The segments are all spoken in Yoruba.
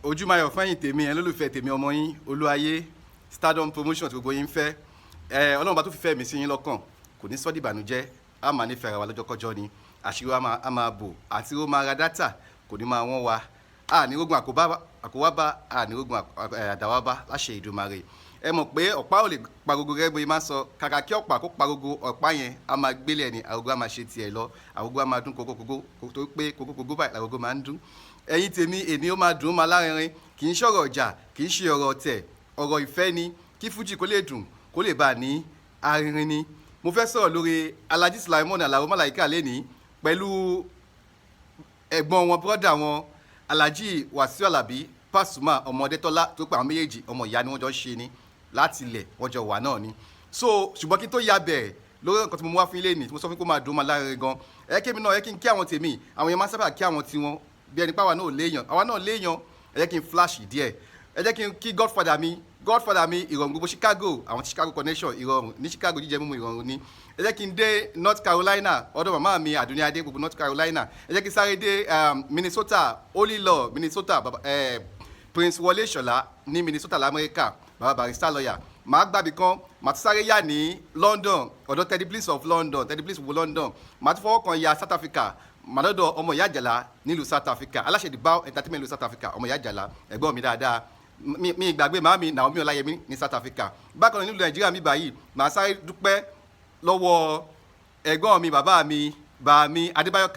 ojúmayọ̀ fẹ́yìn tèmi ẹ̀ lólùfẹ́ tèmi ọmọ yín olúayé stardom promotion tí gbogbo yín fẹ́ ọlọ́run bá tó fi fẹ́ mi sí yín lọ́kàn kò ní sọ́dí ìbànújẹ́ a máa nífẹ̀ẹ́ ara wa lọ́jọ́kọ́jọ́ ni àṣírí wa a máa bò àti ó máa ra dátà kò ní máa wọ́n wa a ní rógun àkówábá a ní rógun àdáwábá láṣẹ Ìdùmarè ẹ mọ̀ pé ọ̀pá ò lè pagogo rẹ́ bóyá máa ń sọ kàkà kí ọ̀pá kó pagogo ọ̀pá yẹn a máa gbélé ẹni àgógó a máa ṣe tiẹ̀ lọ àgógó a máa dún kókókókó tó pé kókókókó báyìí àgógó máa ń dún ẹ̀yin tèmi èmi ó máa dùn ó máa lárinrin kì í ṣọ̀rọ̀ ọjà kì í ṣe ọ̀rọ̀ ọ̀tẹ̀ ọ̀rọ̀ ìfẹ́ ni kí fújì kó lè dùn kó lè bá ní arinrin ni mo fẹ́ sọ̀rọ̀ lórí Alhaji Pasuma Alao Malaika lẹ́nìí pẹ̀lú ẹ̀gbọ́n wọn bọ́dà wọn Alhaji Wasiu Alabi Pasuma Ọmọdétọ́lá tó pa àwọn méjèèjì ọmọ ìyá ni wọ́n jọ ṣe ni láti ilẹ̀ wọ́n jọ wà náà ni so ṣùgbọ́n kí n tó ya bẹ̀rẹ̀ lórí nǹkan tí mo mú wá fún ilé ní tí mo sọ fún kó máa dùn máa lárinrin gan kémi náà kí n kí àwọn tèmi àwọn yẹn máa sábà kí àwọn tiwọn bí ẹni pé àwa náà léèyàn ẹ jẹ́ kí n flash díẹ̀ ẹ jẹ́ kí n kí godfather mi ìrọ̀rùn gbogbo Chicago àwọn Chicago connection ìrọ̀rùn ní Chicago jíjẹ mímu ìrọ̀rùn ni ẹ jẹ́ kí n dé North Carolina ọ̀dọ̀ màmá mi Àdúnyadé gbogbo North Carolina ẹ jẹ́ kí n sáré dé Minnesota Holy Law Minnesota Prince Wọlé Ṣọlá ní Minnesota lamẹ́ríkà bàbá barrister lawyer màá gbàbí kan màá tún sáré yà ní London ọ̀dọ̀ Teddy Bliss of London màá tún fọwọ́ kan ya South Africa màdọ́dọ̀ ọmọ ìyá àjàlá nílùú South Africa aláṣẹ ìdìbò entertainment nílùú South Africa ọmọ ìyá àjàlá ẹ̀gbọ́n mi dáadáa mi ìgbàgbé màámi Naomi Ọláyẹmí ní South Africa bákan náà nílùú Nàìjíríà mi báyìí màá sáré dúpẹ́ lọ́wọ́ ẹ̀gbọ́n mi bàbá mi Adébáyọ̀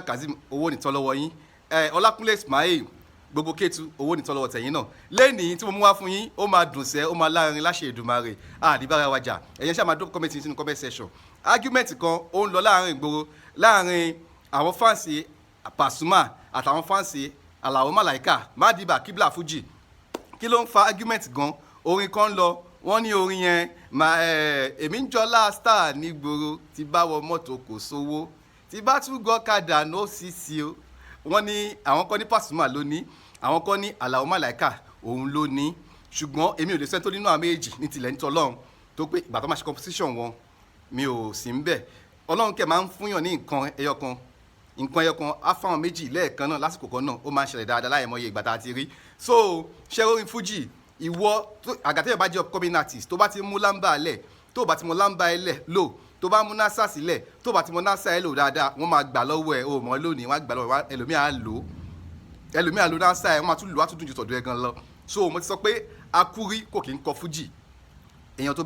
Kazeem owó nìtọ́ lọ́wọ́ yín Ọlákúnlé Ismail gbogbo Kétu owó nìtọ́ lọ́wọ́ tẹ̀yìn náà lẹ́nìí tí mo mú wá fún yín ó máa dùn sẹ́ ó máa láàrin láṣẹ Èdùmàrè àdìbára wájà ẹ̀yẹn ṣáà máa dún comment sínú comment section argument kan ó ń lọ láàrin ìgboro láàrin àwọn fáǹsì Pasuma àtàwọn fáǹsì Alao Malaika mádìbà kíbla fújì kí ló ń fa argument gan orin kan lọ wọ́n ní orin yẹn èmi ń jọlá star nígboro tí bá wọ mọ́tò kò sówó tí bá tún gọ́kadà no sísí o wọ́n ní àwọn kan ní Pasuma ló ní àwọn kan ní Alao Malaika òun ló ní ṣùgbọ́n èmi ò lè sẹ́ńtò nínú àmì èjì ní tilẹ̀ ń tọ́lọ́run tó pé ìgbà tó máa ṣe composition wọn mi ò sí ń bẹ̀ ọlọ́run kẹ̀ máa ń fúnyàn ní nǹkan ẹyọkan á fáwọn méjì lẹ́ẹ̀kan náà lásìkò kan náà ó máa ń ṣẹlẹ̀ dáadáa láìmọye ìgbà tá a ti rí so ṣé orin fújì ìwọ àgàtẹ́yẹ̀ bá jẹ́ upcoming artist tó bá ti mú lámbà lẹ̀ tó bá ti mú lámbà ẹ lẹ̀ lò tó bá mú nasa sílẹ̀ tó bá ti mú nasa ẹ lò dáadáa wọ́n máa gbà lọ́wọ́ ẹ̀ o mọ̀ lónìí wọ́n á gbà lọ́wọ́ ẹlòmíà lò nasa ẹ̀ wọ́n máa tún lò wá tún dùn ju tọ̀dọ̀ ẹ̀ gan lọ so mo ti sọ pé akúrí kò kí ń kọ fújì èèyàn tó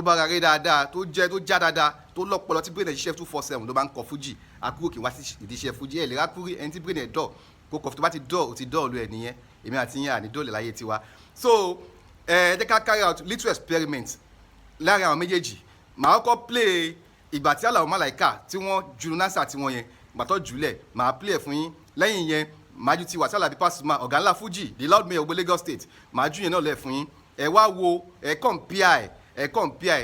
bá ra ré dáadáa tó já dáadáa tó lọ́pọlọ tí brain ẹ̀ ṣiṣẹ́ 247 ló bá ń kọ fújì akúrò kì í wá sí ìdí iṣẹ́ fújì ẹ̀ lè rákúrí ẹni tí brain ẹ̀ dọ̀ kó kọ̀ tó bá ti dọ̀ ó ti dọ̀ lu ẹ̀ nìyẹn èmi àti yín àní dọ̀lẹ̀ láyé tiwa so ẹ jẹ́ ká carry out little experiment láàrin àwọn méjèèjì màá kọ́ play ìgbà tí Alao Malaika tí wọ́n ju nasa tí wọ́n yẹn ìgbà tó jùlẹ̀ màá play ẹ̀ fún yín lẹ́yìn yẹn màá ju ti Wasiu Alabi Pasuma ọ̀gá ńlá fújì the loud mayor of Lagos State màá ju yẹn náà lẹ̀ fún yín ẹ wá wo ẹ compare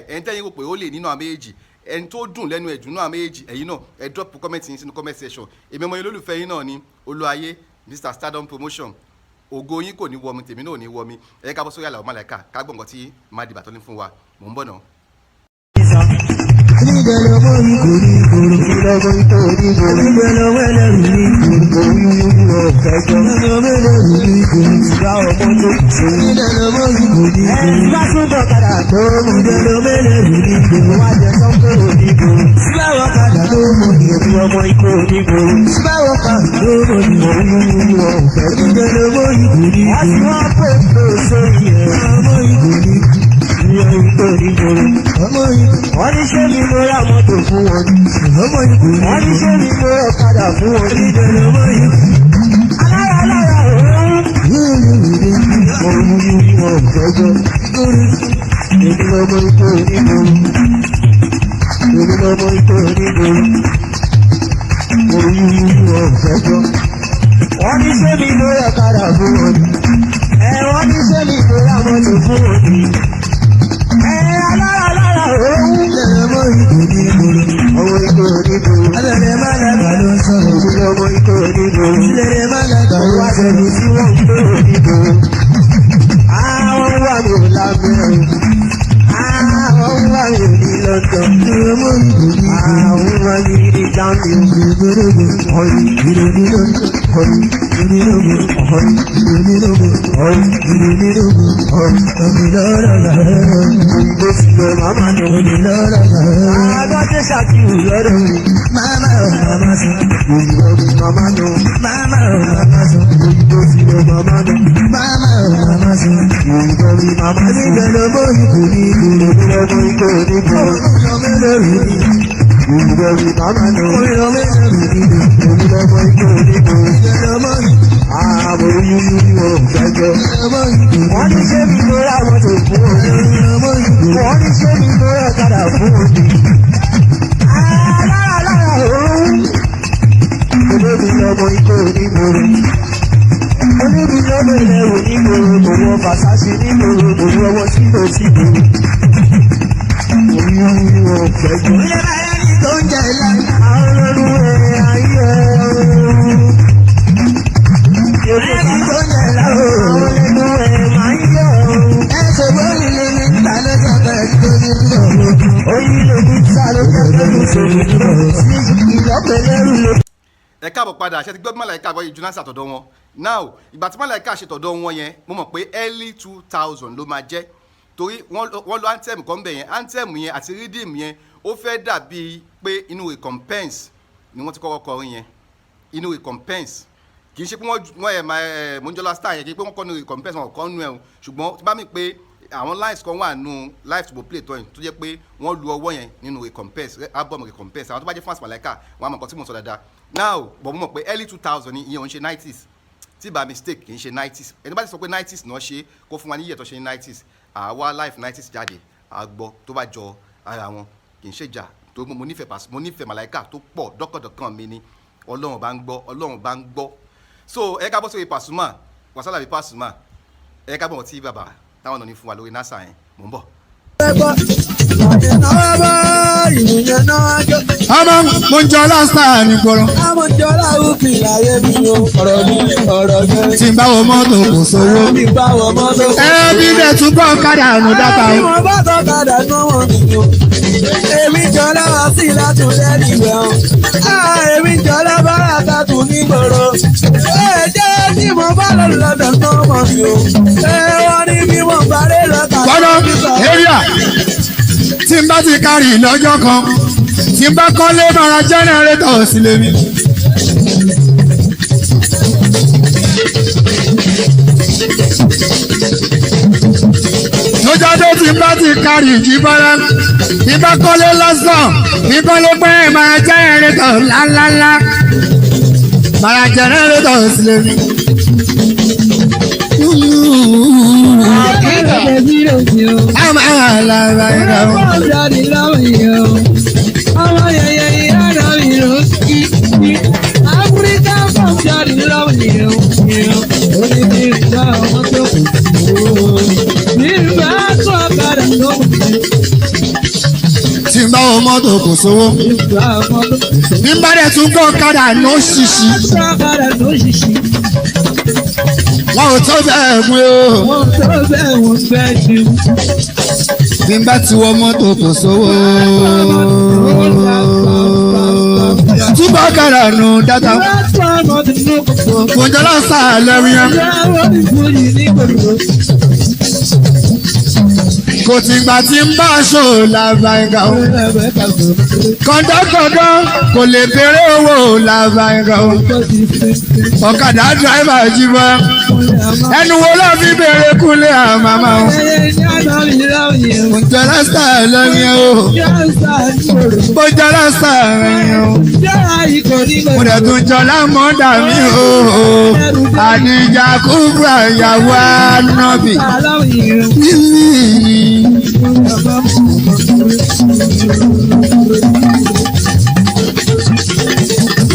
ẹni tẹ́yìn rò pé ó lè nínú àwọn méjèèjì ẹni tó dùn lẹ́nu ẹ̀dùn náà méjèèjì ẹ̀yin náà ẹ drop comment yín sínú comment section èmi ọmọ yín lólùfẹ́ yín náà ni olúayé Mr. Stardom Promotion ògo yín kò ní wọ mi tèmi náà ò ní wọ mi ẹ ká bọ́ sórí Alao Malaika ká gbọ́ nǹkan tí mádìbà tó ní fún wa mò ń bọ̀ náà. wọ́n ní ṣé mi mo ra mọ́tò fún wọn wọ́n ní ṣé mi mo ra ọ̀kadà fún wọn nítorí ọmọ yìí alára òun mo mú wọn fẹ́jọ́ èmi lọ́mọ ikú onígboro mo mú wọn fẹ́jọ́ wọ́n ní ṣé mi mo ra ọ̀kadà fún wọn wọ́n ní ṣé mi mo ra mọ́tò fún wọn alára òun lẹ́mọ̀ ìgbòdìgbòrò ọmọ ìgbòdìgbòrò abẹ́rẹ́ má lágbà ló ń sọ̀rọ̀ òun ọmọ ìgbòdìgbòrò lẹ́rẹ́ má lágbà ló wá sẹ́ni tí wọ́n ń gbòrò ìgbòrò àwọn wà mí ò lábẹ́ àwọn ẹ káàbọ̀ padà ṣe ti gbọ́ bí Malaika bọ́ ìjú náà ṣàtọ̀dọ̀ wọn now ìgbà tí Malaika ṣètọ̀dọ̀ wọn yẹn mo mọ̀ pé early 2000 ló máa jẹ́ torí wọ́n lo anthem kan bẹ̀ yẹn anthem yẹn àti rhythm yẹn ó fẹ́ dàbí pé inú recompense ni wọ́n ti kọ́kọ́ kọrin yẹn inú recompense kì í ṣe pé wọ́n ẹ̀ Monjola star yẹn kì í pé wọ́n kọ́ inú recompense wọn kọ́ nù ẹ̀ o ṣùgbọ́n tí bá mi pé àwọn lines kan wà nù live to play tó yẹn tó jẹ́ pé wọ́n lu ọwọ́ yẹn nínú recompense album recompense àwọn tó bá jẹ́ fans Malaika wọ́n á mọ̀ nǹkan tí mo sọ dáadáa now bọ̀ mo mọ̀ pé early 2000 ni ìyẹn ò ń ṣe 90s tí bá mistake kì í ṣe 90s ẹni bá ti sọ pé 90s náà ṣe kó fún wa ní ìyẹ̀tọ̀ ṣe ní 90s àwa live 90s jáde àgbọ̀ tó bá jọ ara wọn kì í ṣe jà tó mo nífẹ̀ẹ́ Malaika tó pọ̀ dọ́kàndọ́kàn mi ni Ọlọ́run bá ń gbọ́ so ẹ ká bọ́ sórí Pasuma wàsálà bí Pasuma ẹ ká bọ̀ tí bàbá táwọn náà ní fún wa lórí nasa yẹn mò ń bọ̀. ọmọ Monjola star ní gbọ́rọ̀. Monjola òkè láyé mi o ọ̀rọ̀ mi. tí n bá wọ mọ́tò kò sówó. tí n bá wọ mọ́tò. ẹbí dẹ̀ tún gbọ́ ọ̀kadà àrùn dáta o. tí mo bá tọ́ kadà náà wọ́n mi o. èmi Jọlá wá sí látúndẹ́ nígbà o. èmi Jọlá bára tàtú nígboro. jẹ́ tí mo bá lọ lọ́dọ̀ náà wọ́n mi o. wọ́n ní bí wọ́n parí lọ́ta. gbọ́dọ̀ area tí n bá ti kárì lọ́jọ́ kan tí n bá kọ́lé mara jẹ́nẹrétọ̀ sílé mi. lójọ́dé tí n bá ti kárì jí bọ́lá tí n bá kọ́lé lọ́sàn tí n kọ́lé pé mara jẹ́nẹrétọ̀ ńláńláńlá mara jẹ́nẹrétọ̀ sílé mi. I'm tí n bá wọ mọ́tò kò sówó bí n bá dẹ̀ tún gbọ́ ọ̀kadà ló ṣìṣì wọn ò tó bẹ́ẹ̀ gbé o bí n bá ti wọ mọ́tò kò sówó túbọ̀ ọ̀kadà nù dáta Monjola star lẹ́rìí yẹn. kò tìgbà tí ń bá aṣọ làbàǹgà o kọ̀ńdọ́kọ̀ńdọ́ kò lè béèrè owó làbàǹgà o ọ̀kadà dráìvà jíbọ́ ẹnu wo ló fi béèrè kúnlẹ̀ àmàmà o Monjola star lẹ́yìn o Monjola star lẹ́yìn o mo dẹ̀ tún Jọlá mọ́dà mi o Àdìjà Kúbúrà ìyàwó Ànábì.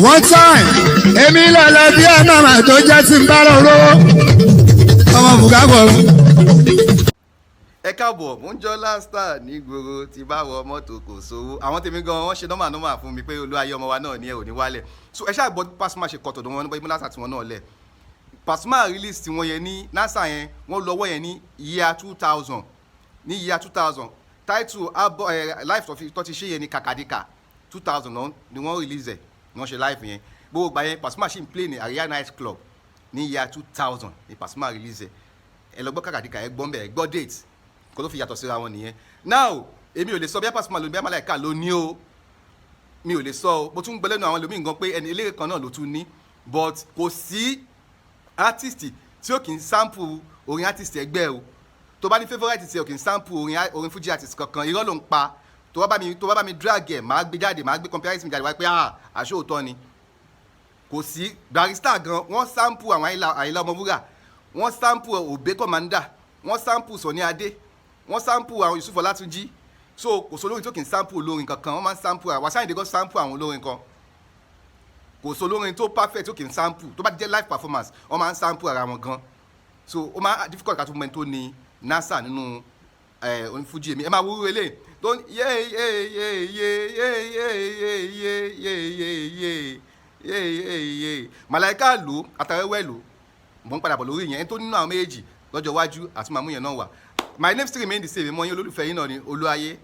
One time èmi lọ́lọ́ bí ọ̀nàmà tó jẹ́ tí ń bá lọ lówó ọmọ bùkábọ̀. ẹ káàbọ̀ Monjola star nígboro tí bá wọ mọ́tò kò sówó àwọn tèmi gan wọ́n ṣe nọ́mà fún mi pé olúwayé ọmọ wa náà ní ẹ̀ ò ní wálẹ̀ so ẹ ṣáà gbọ́ Pasuma ṣe kọ̀tọ̀ wọn nípa ìmúlásà tí wọ́n náà lẹ̀ Pasuma release tí wọ́n yẹn ní nasa yẹn wọ́n lọ́wọ́ yẹn ní year 2000 ní year 2000 title life tó ti ṣe yẹn ní kàkàdíkà 2000 náà ni wọ́n release ẹ̀ ni wọ́n ṣe live yẹn gbogbo gbà yẹn Pasuma ṣì ń play ní Aria night club ní year 2000 ni Pasuma release ẹ̀ ẹ lọ gbọ́ kàkàdíkà ẹ gbọ́ mbẹ́ ẹ gbọ́ date kó tó fi yàtọ̀ síra wọn nìyẹn now èmi ò lè sọ bí Pasuma ló bí Malaika ló ní o mi ò lè sọ o mo tún gbọ́ lẹ́nu àwọn ẹlòmíì gan pé ẹni eléré kan náà ló tún ní but kò sí artist tí ó kì í sample orin artist ẹgbẹ́ o tó bá ní favourite tí ó kì í sample orin Fuji artist kankan irọ́ ló ń pa tó bá bá mi drag ẹ̀ máa gbé jáde máa gbé comparison jáde wáyé pé àṣọ òótọ́ ni kò sí Barrister gan wọ́n sample àwọn Àyìnlá Ọmọwúrà wọ́n sample Òbé Commander wọ́n sample Sunny Adé wọ́n sample àwọn Yusuf Ọlátúnjí so kò sọ olórin tó kì í sample olórin kankan wọ́n máa ń sample àwọn Àṣàyìndé gan sample àwọn olórin kan kò sọ olórin tó perfect tó kì í sample tó bá jẹ́ live performance wọ́n máa ń sample ara wọn gan so ó máa difficult ká tó mọ ẹni tó ní NASA nínú orin Fuji èmi ẹ máa wúrú eléyìí tó ń yé Malaika lò àtàwẹ́wẹ́ lò mò ń padà bọ̀ lórí yẹn ẹni tó nínú àwọn méjèèjì lọ́jọ́ iwájú àti màmú yẹn náà wà my name still remain the same mọ́ yín olólùfẹ́ yín náà ni Olúayé